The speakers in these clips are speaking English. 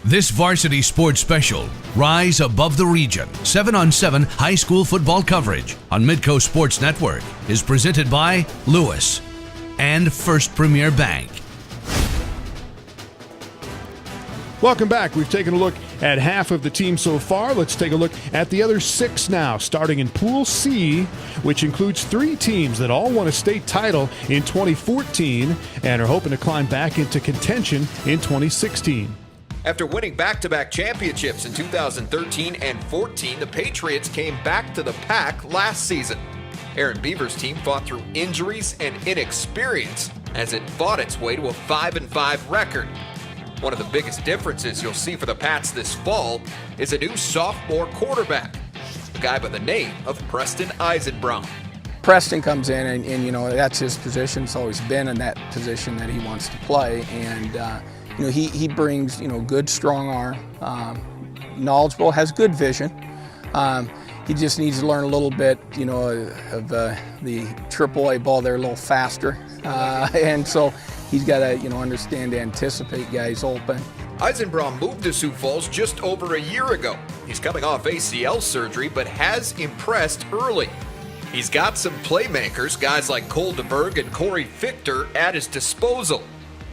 This Varsity Sports Special, Rise Above the Region, 7-on-7 high school football coverage on Midco Sports Network, is presented by Lewis and First Premier Bank. Welcome back. We've taken a look at half of the team so far. Let's take a look at the other 6 now, starting in Pool C, which includes 3 teams that all won a state title in 2014 and are hoping to climb back into contention in 2016. After winning back-to-back championships in 2013 and 14, the Patriots came back to the pack last season. Aaron Beaver's team fought through injuries and inexperience as it fought its way to a 5-5 record. One of the biggest differences you'll see for the Pats this fall is a new sophomore quarterback, a guy by the name of Preston Eisenbraun. Preston comes in and you know, that's his position. It's always been in that position that he wants to play. And, you know, he brings, you know, good, strong arm, knowledgeable, has good vision. He just needs to learn a little bit, you know, of the AAA ball there a little faster. And so he's got to, you know, understand to anticipate guys open. Eisenbraun moved to Sioux Falls just over a year ago. He's coming off ACL surgery, but has impressed early. He's got some playmakers, guys like Cole DeBerg and Corey Fichter, at his disposal.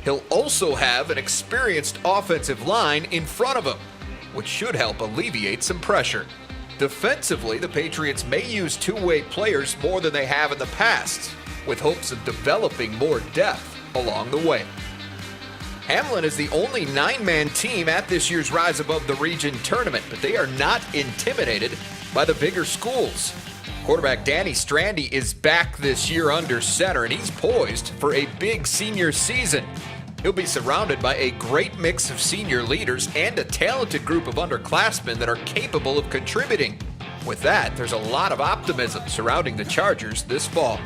He'll also have an experienced offensive line in front of him, which should help alleviate some pressure. Defensively, the Patriots may use two-way players more than they have in the past, with hopes of developing more depth along the way. Hamlin is the only 9-man team at this year's Rise Above the Region tournament, but they are not intimidated by the bigger schools. Quarterback Danny Strandy is back this year under center, and he's poised for a big senior season. He'll be surrounded by a great mix of senior leaders and a talented group of underclassmen that are capable of contributing. With that, there's a lot of optimism surrounding the Chargers this fall.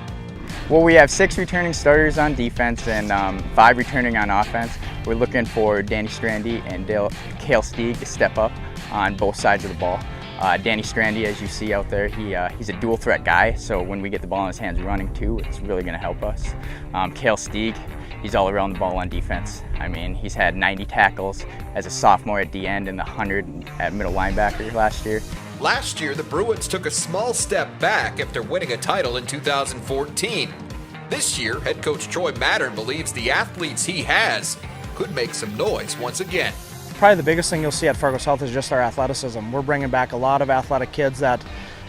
Well, we have 6 returning starters on defense and 5 returning on offense. We're looking for Danny Strandy and Cale Steig to step up on both sides of the ball. Danny Strandy, as you see out there, he's a dual threat guy, so when we get the ball in his hands running too, it's really going to help us. Cale Steig, he's all around the ball on defense. I mean, he's had 90 tackles as a sophomore at the end and 100 at middle linebacker last year. Last year, the Bruins took a small step back after winning a title in 2014. This year, head coach Troy Mattern believes the athletes he has could make some noise once again. Probably the biggest thing you'll see at Fargo South is just our athleticism. We're bringing back a lot of athletic kids that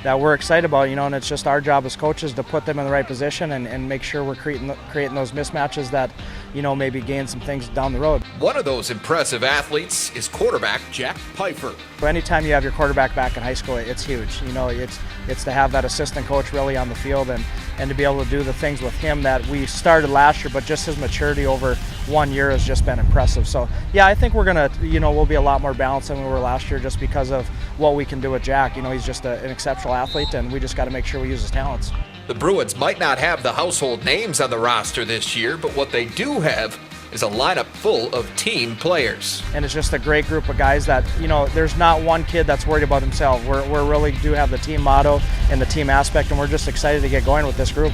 we're excited about, you know, and it's just our job as coaches to put them in the right position and make sure we're creating those mismatches that, you know, maybe gain some things down the road. One of those impressive athletes is quarterback Jack Pfeiffer. Anytime you have your quarterback back in high school, it's huge. You know, it's to have that assistant coach really on the field and to be able to do the things with him that we started last year, but just his maturity over 1 year has just been impressive. So yeah, I think we're gonna, you know, we'll be a lot more balanced than we were last year just because of what we can do with Jack. You know, he's just an exceptional athlete, and we just got to make sure we use his talents. The Bruins might not have the household names on the roster this year, but what they do have is a lineup full of team players. And it's just a great group of guys that, you know, there's not one kid that's worried about himself. We're really do have the team motto and the team aspect, and we're just excited to get going with this group.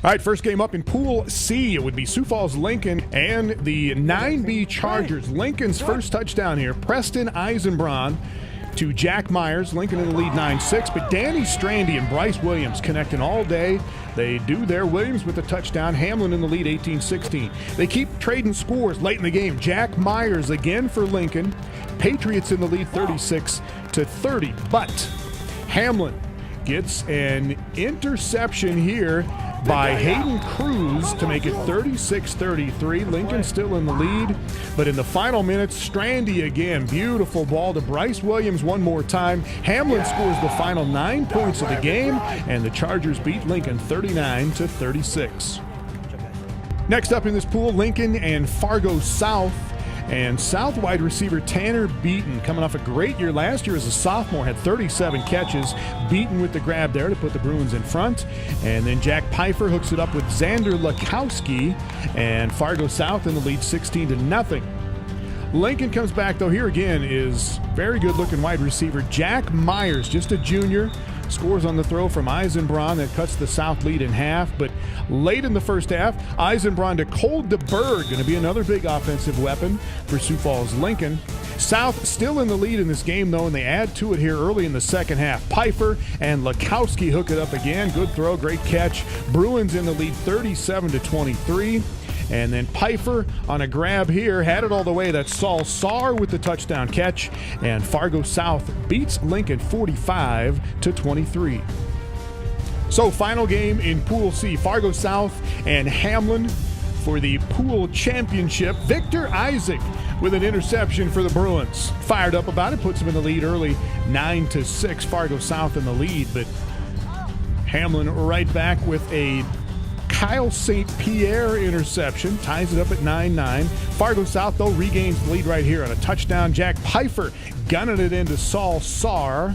All right, first game up in Pool C, it would be Sioux Falls Lincoln and the 9B Chargers. Lincoln's first touchdown here, Preston Eisenbraun to Jack Myers. Lincoln in the lead 9-6, but Danny Strandy and Bryce Williams connecting all day. They do their Williams with a touchdown. Hamlin in the lead 18-16. They keep trading scores late in the game. Jack Myers again for Lincoln. Patriots in the lead 36-30, but Hamlin gets an interception here by Hayden Cruz to make it 36-33. Lincoln still in the lead, but in the final minutes, Strandy again. Beautiful ball to Bryce Williams one more time. Hamlin scores the final 9 points of the game, and the Chargers beat Lincoln 39-36. Next up in this pool, Lincoln and Fargo South. And South wide receiver Tanner Beaton, coming off a great year last year as a sophomore, had 37 catches. Beaton with the grab there to put the Bruins in front. And then Jack Pfeiffer hooks it up with Xander Lakowski, and Fargo South in the lead 16-0. Lincoln comes back, though. Here again is very good-looking wide receiver Jack Myers, just a junior. Scores on the throw from Eisenbraun that cuts the South lead in half. But late in the first half, Eisenbraun to Cole DeBerg, going to be another big offensive weapon for Sioux Falls Lincoln. South still in the lead in this game, though, and they add to it here early in the second half. Pfeiffer and Lakowski hook it up again. Good throw, great catch. Bruins in the lead 37-23. And then Pfeiffer on a grab here, had it all the way. That's Saul Saar with the touchdown catch. And Fargo South beats Lincoln 45-23. So final game in Pool C, Fargo South and Hamlin for the pool championship. Victor Isaac with an interception for the Bruins. Fired up about it, puts them in the lead early, 9-6. Fargo South in the lead, but Hamlin right back with a Kyle St. Pierre interception, ties it up at 9-9. Fargo South, though, regains the lead right here on a touchdown. Jack Pfeiffer gunning it into Saul Saar.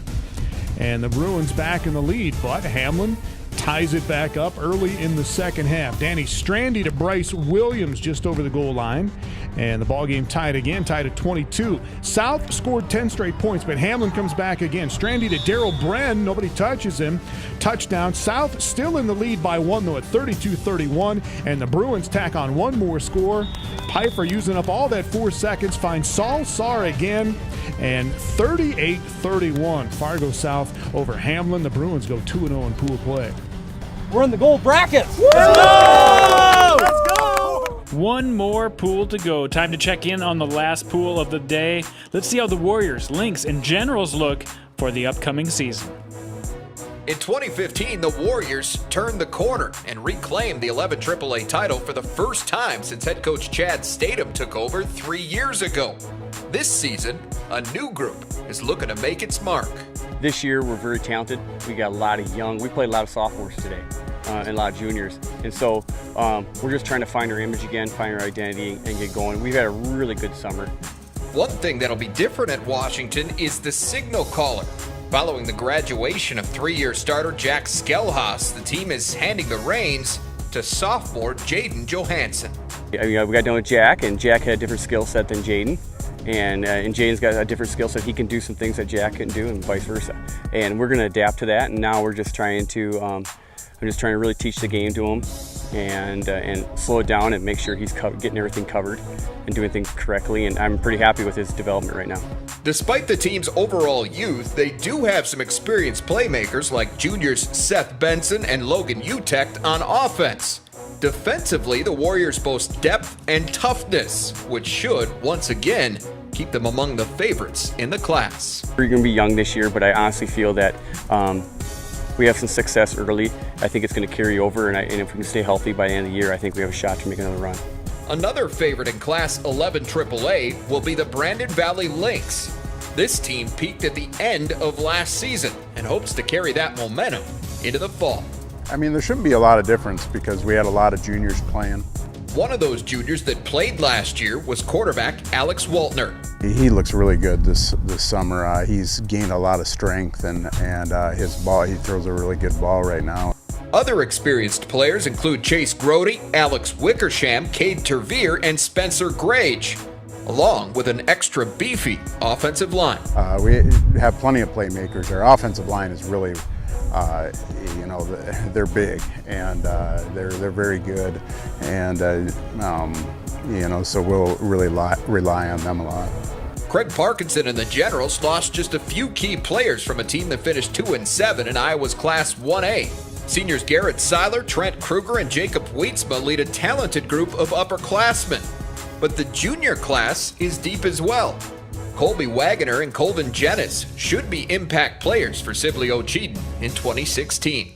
And the Bruins back in the lead, but Hamlin ties it back up early in the second half. Danny Strandy to Bryce Williams just over the goal line. And the ball game tied again, tied at 22. South scored 10 straight points, but Hamlin comes back again. Strandy to Daryl Bren. Nobody touches him. Touchdown. South still in the lead by one, though, at 32-31. And the Bruins tack on one more score. Pfeiffer using up all that 4 seconds. Finds Saul Saar again. And 38-31. Fargo South over Hamlin. The Bruins go 2-0 in pool play. We're in the gold bracket. Let's go! Let's go! One more pool to go. Time to check in on the last pool of the day. Let's see how the Warriors, Lynx, and Generals look for the upcoming season. In 2015, the Warriors turned the corner and reclaimed the 11 AAA title for the first time since head coach Chad Statham took over 3 years ago. This season, a new group is looking to make its mark. This year, we're very talented. We got a lot of young. We played a lot of sophomores today and a lot of juniors. And so we're just trying to find our image again, find our identity, and get going. We've had a really good summer. One thing that'll be different at Washington is the signal caller. Following the graduation of 3-year starter Jack Skelhaas, the team is handing the reins to sophomore Jaden Johansson. We got done with Jack, and Jack had a different skill set than Jaden. And Jaden's got a different skill set. He can do some things that Jack couldn't do, and vice versa. And we're going to adapt to that. And now we're just trying to, I'm just trying to really teach the game to him, and slow it down and make sure he's getting everything covered and doing things correctly. And I'm pretty happy with his development right now. Despite the team's overall youth, they do have some experienced playmakers like juniors Seth Benson and Logan Utecht on offense. Defensively, the Warriors boast depth and toughness, which should, once again, keep them among the favorites in the class. We're going to be young this year, but I honestly feel that we have some success early. I think it's going to carry over, and if we can stay healthy by the end of the year, I think we have a shot to make another run. Another favorite in Class 11 AAA will be the Brandon Valley Lynx. This team peaked at the end of last season and hopes to carry that momentum into the fall. I mean, there shouldn't be a lot of difference because we had a lot of juniors playing. One of those juniors that played last year was quarterback Alex Waltner. He looks really good this summer. He's gained a lot of strength, and his ball, he throws a really good ball right now. Other experienced players include Chase Grody, Alex Wickersham, Cade Tervier, and Spencer Grage, along with an extra beefy offensive line. We have plenty of playmakers. Our offensive line is really they're big, and they're very good, and so we'll really rely on them a lot. Craig Parkinson and the Generals lost just a few key players from a team that finished 2-7 in Iowa's Class 1A. Seniors Garrett Seiler, Trent Kruger, and Jacob Wietzma lead a talented group of upperclassmen. But the junior class is deep as well. Colby Wagoner and Colvin Jennis should be impact players for Sibley Ocheyedan in 2016.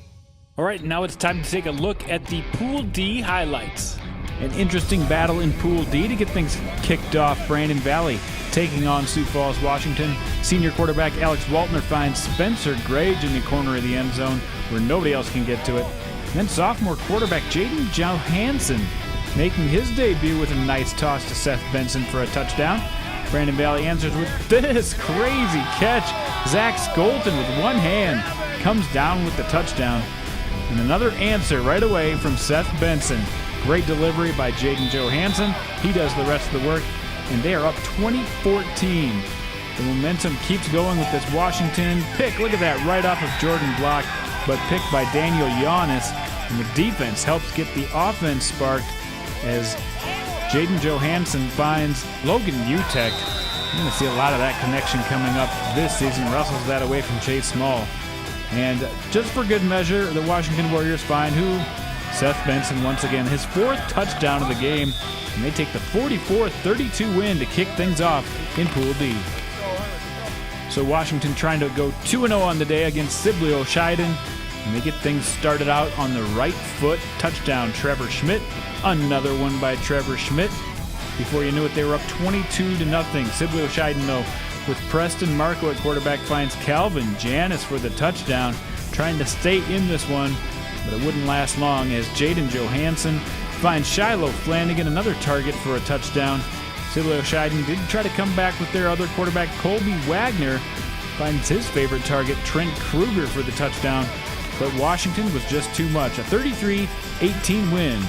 All right, now it's time to take a look at the Pool D highlights. An interesting battle in Pool D to get things kicked off. Brandon Valley taking on Sioux Falls, Washington. Senior quarterback Alex Waltner finds Spencer Grage in the corner of the end zone where nobody else can get to it. And then sophomore quarterback Jaden Johansson making his debut with a nice toss to Seth Benson for a touchdown. Brandon Valley answers with this crazy catch. Zach Skolton with one hand comes down with the touchdown. And another answer right away from Seth Benson. Great delivery by Jaden Johansson. He does the rest of the work, and they are up 20-14. The momentum keeps going with this Washington pick. Look at that, right off of Jordan Block, but picked by Daniel Giannis. And the defense helps get the offense sparked as Jaden Johansson finds Logan Utecht. You're going to see a lot of that connection coming up this season. Wrestles that away from Chase Small. And just for good measure, the Washington Warriors find Seth Benson once again, his 4th touchdown of the game. And they take the 44-32 win to kick things off in Pool D. So Washington trying to go 2-0 on the day against Sibley O'Scheiden. And they get things started out on the right foot. Touchdown, Trevor Schmidt. Another one by Trevor Schmidt. Before you knew it, they were up 22-0. Sibley O'Scheiden, though, with Preston Marco at quarterback, finds Calvin Janis for the touchdown, trying to stay in this one, but it wouldn't last long as Jaden Johansson finds Shiloh Flanagan, another target for a touchdown. Sibley O'Scheiden did try to come back with their other quarterback, Colby Wagner, finds his favorite target, Trent Kruger, for the touchdown, but Washington was just too much. A 33-18 win.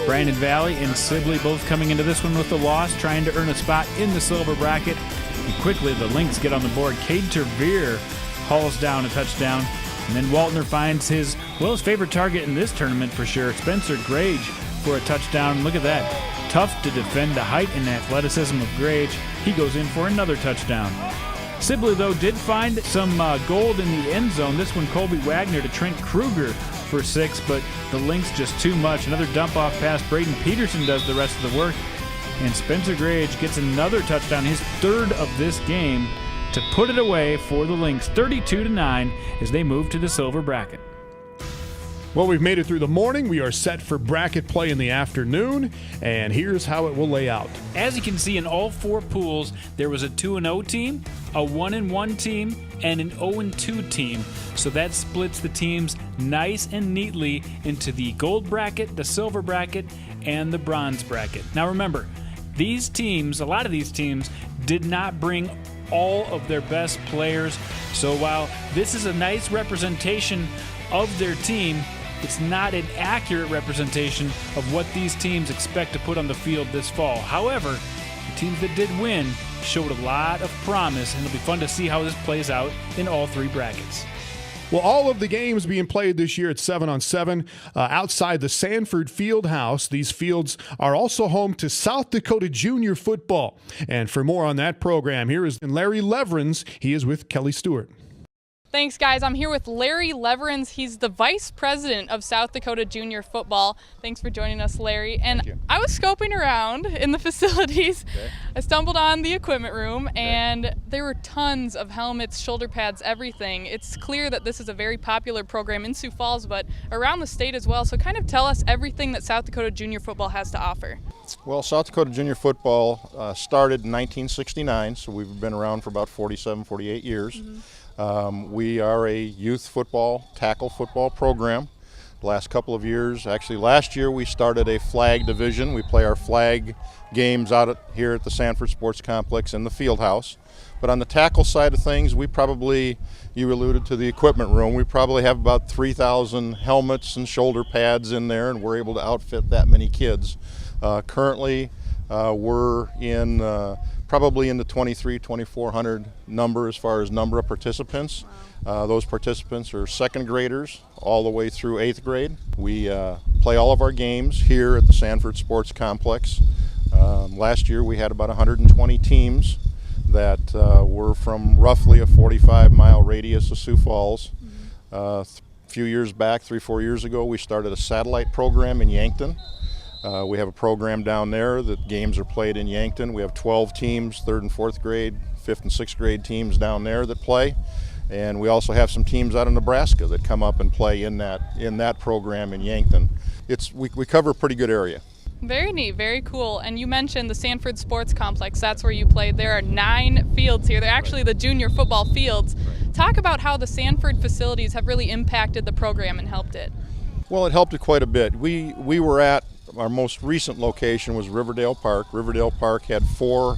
Brandon Valley and Sibley both coming into this one with a loss, trying to earn a spot in the silver bracket. And quickly the Lynx get on the board. Cade Terveer hauls down a touchdown. And then Waltner finds his favorite target in this tournament for sure, Spencer Grage, for a touchdown. Look at that. Tough to defend the height and athleticism of Grage. He goes in for another touchdown. Sibley, though, did find some gold in the end zone. This one, Colby Wagner to Trent Kruger for 6, but the Lynx just too much. Another dump-off pass. Braden Peterson does the rest of the work. And Spencer Grage gets another touchdown, his 3rd of this game, to put it away for the Lynx, 32-9, as they move to the silver bracket. Well, we've made it through the morning. We are set for bracket play in the afternoon, and here's how it will lay out. As you can see, in all 4 pools, there was a 2-0 team, a 1-1 team, and an 0-2 team. So that splits the teams nice and neatly into the gold bracket, the silver bracket, and the bronze bracket. Now remember, these teams, a lot of these teams, did not bring all of their best players. So while this is a nice representation of their team, it's not an accurate representation of what these teams expect to put on the field this fall. However, the teams that did win showed a lot of promise, and it'll be fun to see how this plays out in all 3 brackets. Well, all of the games being played this year at 7-on-7 outside the Sanford Fieldhouse. These fields are also home to South Dakota Junior football. And for more on that program, here is Larry Leverins. He is with Kelly Stewart. Thanks, guys. I'm here with Larry Leverins. He's the vice president of South Dakota Junior Football. Thanks for joining us, Larry. And I was scoping around in the facilities. Okay. I stumbled on the equipment room, and there were tons of helmets, shoulder pads, everything. It's clear that this is a very popular program in Sioux Falls, but around the state as well. So kind of tell us everything that South Dakota Junior Football has to offer. Well, South Dakota Junior Football started in 1969, so we've been around for about 47, 48 years. Mm-hmm. We are a youth football, tackle football program. The last couple of years, actually last year, we started a flag division. We play our flag games out here at the Sanford Sports Complex in the field house. But on the tackle side of things, we probably, you alluded to the equipment room, we probably have about 3,000 helmets and shoulder pads in there, and we're able to outfit that many kids. Currently, we're in probably in the 2,400 number as far as number of participants. Those participants are 2nd graders all the way through 8th grade. We play all of our games here at the Sanford Sports Complex. Last year we had about 120 teams that were from roughly a 45-mile radius of Sioux Falls. A few years back, 3-4 years ago, we started a satellite program in Yankton. We have a program down there that games are played in Yankton. We have 12 teams, 3rd and 4th grade, 5th and 6th grade teams down there that play. And we also have some teams out of Nebraska that come up and play in that program in Yankton. We cover a pretty good area. Very neat, very cool. And you mentioned the Sanford Sports Complex. That's where you played. There are 9 fields here. They're actually the junior football fields. Talk about how the Sanford facilities have really impacted the program and helped it. Well, it helped it quite a bit. We were at our most recent location was Riverdale Park. Riverdale Park had 4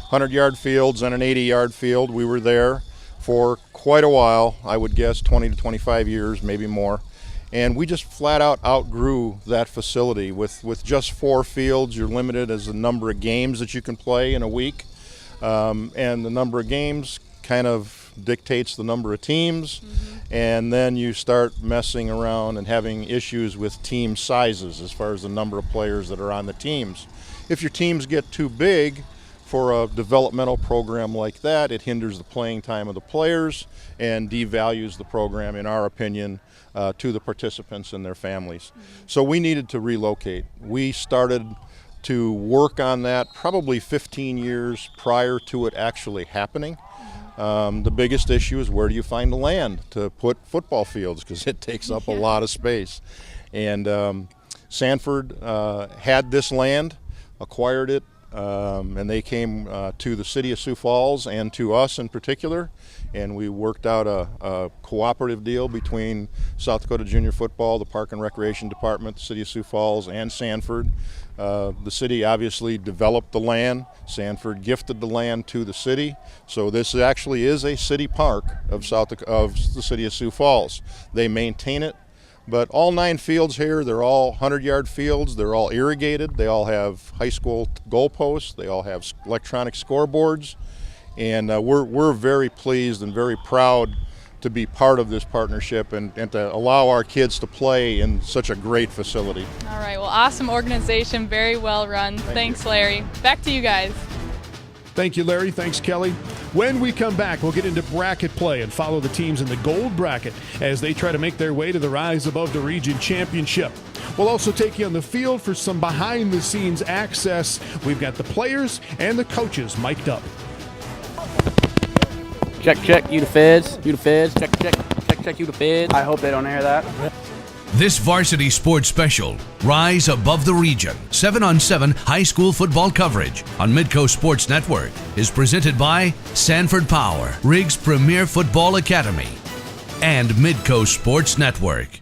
100-yard fields and an 80-yard field. We were there for quite a while, I would guess 20 to 25 years, maybe more. And we just flat out outgrew that facility. With just 4 fields, you're limited as the number of games that you can play in a week. And the number of games kind of dictates the number of teams. Mm-hmm. And then you start messing around and having issues with team sizes as far as the number of players that are on the teams. If your teams get too big for a developmental program like that. It hinders the playing time of the players and devalues the program, in our opinion, to the participants and their families. So we needed to relocate. We started to work on that probably 15 years prior to it actually happening. The biggest issue is, where do you find the land to put football fields, because it takes up a lot of space. And Sanford had this land, acquired it, and they came to the city of Sioux Falls and to us in particular, and we worked out a cooperative deal between South Dakota Junior Football, the Park and Recreation Department, the city of Sioux Falls, and Sanford. The city obviously developed the land. Sanford gifted the land to the city, so this actually is a city park of the city of Sioux Falls. They maintain it. But all 9 fields here, they're all 100-yard fields. They're all irrigated. They all have high school goalposts. They all have electronic scoreboards. And we're very pleased and very proud to be part of this partnership and to allow our kids to play in such a great facility. All right, well, awesome organization, very well run. Thanks, Larry. Back to you guys. Thank you, Larry. Thanks, Kelly. When we come back, we'll get into bracket play and follow the teams in the gold bracket as they try to make their way to the Rise Above the Region Championship. We'll also take you on the field for some behind-the-scenes access. We've got the players and the coaches mic'd up. Check, check, you the feds, check, check, check, check, you the feds. I hope they don't air that. This Varsity Sports Special, Rise Above the Region, 7-on-7 high school football coverage on Midco Sports Network, is presented by Sanford Power, Riggs Premier Football Academy, and Midco Sports Network.